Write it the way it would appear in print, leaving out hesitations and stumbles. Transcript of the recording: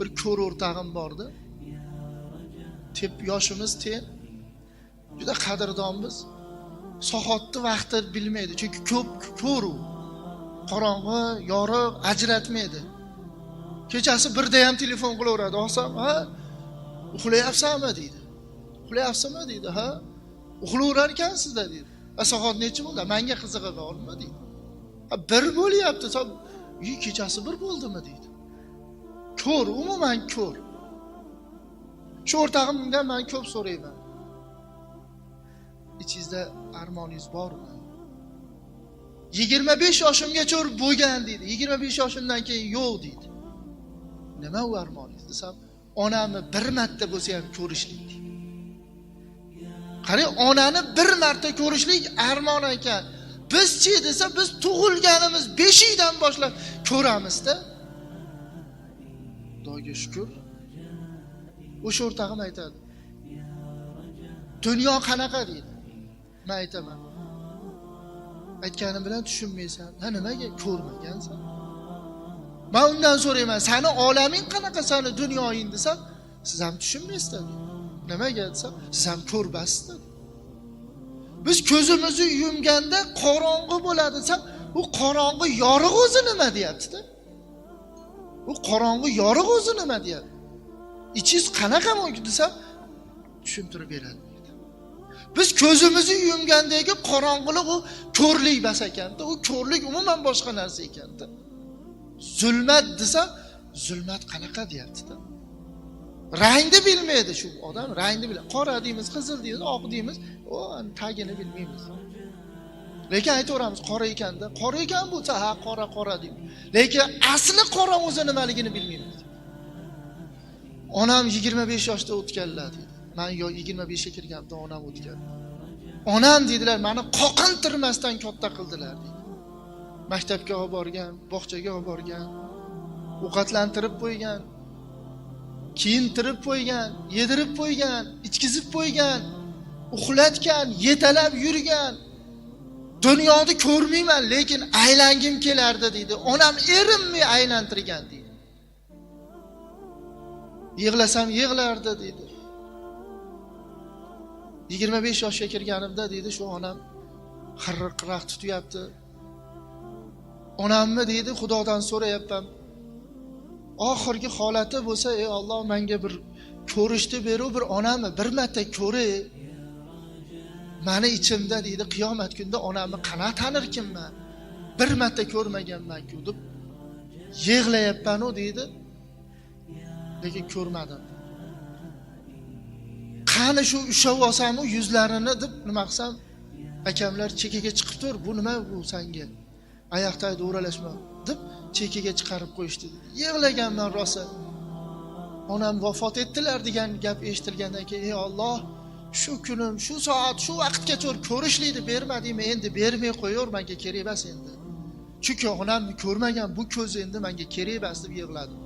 bir ko'r o'rtag'im bordi. Yoshimiz teng. Juda qadrdonmiz. Soatni vaqtni bilmaydi, chunki ko'p ko'r u. Qorong'i, yorug', ajratmaydi. Kechasi birda ham telefon qilaveradi. Olsam, "Ha, uxlayapsanmi?" deydi. "Uxlayapsizmi?" deydi. "Ha, uxlayverar ekansiz-da" deydi. "Soat necha bo'ldi? Menga qizig'i bormi?" deydi. "Bir bo'lyapti. Kechasi bir bo'ldimi?" deydi. Ko'r, umuman ko'r. Shu o'rtog'imdan men ko'p so'rayman. Ichingizda armoningiz bormi? 25 yoshimgacha bo'lgan deydi. 25 yoshimdan keyin yo'q deydi. Nima u armoningiz desam, onamni bir marta bo'lsa ham ko'rishlik. Qarang, onani bir marta ko'rishlik armon ekan. Biz-chi desa, biz tug'ilganimiz 5-dan boshlab ko'ramiz-da. Xudoga shukr. O'sha o'rtog'im aytadi. Dunyo qanaqa deydi. Men aytaman. Aytganim bilan tushunmaysan. Ha, nimaga ko'rmagansan? Men undan so'rayman, "Seni olaming qanaqa, seni dunyoying?" desam, "Siz ham tushunmaysizlar." Nimaga desam, "Siz ham ko'rbasiz." Biz ko'zimizni yumganda qorong'i bo'ladi desam, u qorong'i yorug' o'zi nima deyapti-da? U qorong'i yorug' o'zi nima deyapti? Ichingiz qanaqa mumkin desam, tushuntirib beradi. Biz ko'zimizni yumgandagi qorong'ilik u ko'rlik bas ekanda, u ko'rlik umuman boshqa narsa ekanda. Zulmat desa, zulmat qanaqa deyapti-da. Rangni bilmaydi shu odam, rangni biladi. Qora deymiz, qizil deymiz, oq deymiz, o tagini bilmaymiz. Lekin aytaveramiz, qora ekanda, qora ekan bo'lsa, ha, qora deymiz. Lekin asli qora o'zi nimaligini bilmaymiz. Onam 25 yoshda o'tganlar dedi. Men 25 ga kirganimda onam o'tgan. Onam dedilar, meni qoqintirmasdan katta qildilar dedi. Maktabga olib borgan, bog'chaga olib borgan, ovqatlantirib qo'ygan, kiyintirib qo'ygan, yedirib qo'ygan, ichkizib qo'ygan, uxlatgan, yetalab yurgan. Dunyoni ko'rmayman, lekin aylangim kelardi dedi. Onam erimni aylantirgan dedi. Yig'lasam yig'lardi dedi. 25 yoshga kirganimda dedi, shu onam xirqiroq tutyapti. Onamni dedi, Xudodan so'rayapman. Oxirgi holati bo'lsa, ey Alloh, menga bir ko'rishni beru, bir onamni bir marta ko'ray. Meni ichimda dedi, qiyomat kunida onamni qana tanirkinman? Bir marta ko'rmaganman-ku deb yig'layapman u dedi. Lekin ko'rmadim. Qani shu ushlab olsam-u yuzlarini deb nima qilsam, akamlar chekkaga chiqib tur, bu nima bu senga? Oyoqdagi o'ralashma deb chekkaga chiqarib qo'yishdi. Yig'laganman rosa. Onam vafot etdilar degan gap eshitilgandan keyin, ey Alloh, shu kunim, shu soat, shu vaqtgacha ko'rishlikni bermadingmi? Endi bermay qo'yor, menga kerak emas endi. Chunki onamni ko'rmagan bu ko'z endi menga kerak emas deb yig'ladim.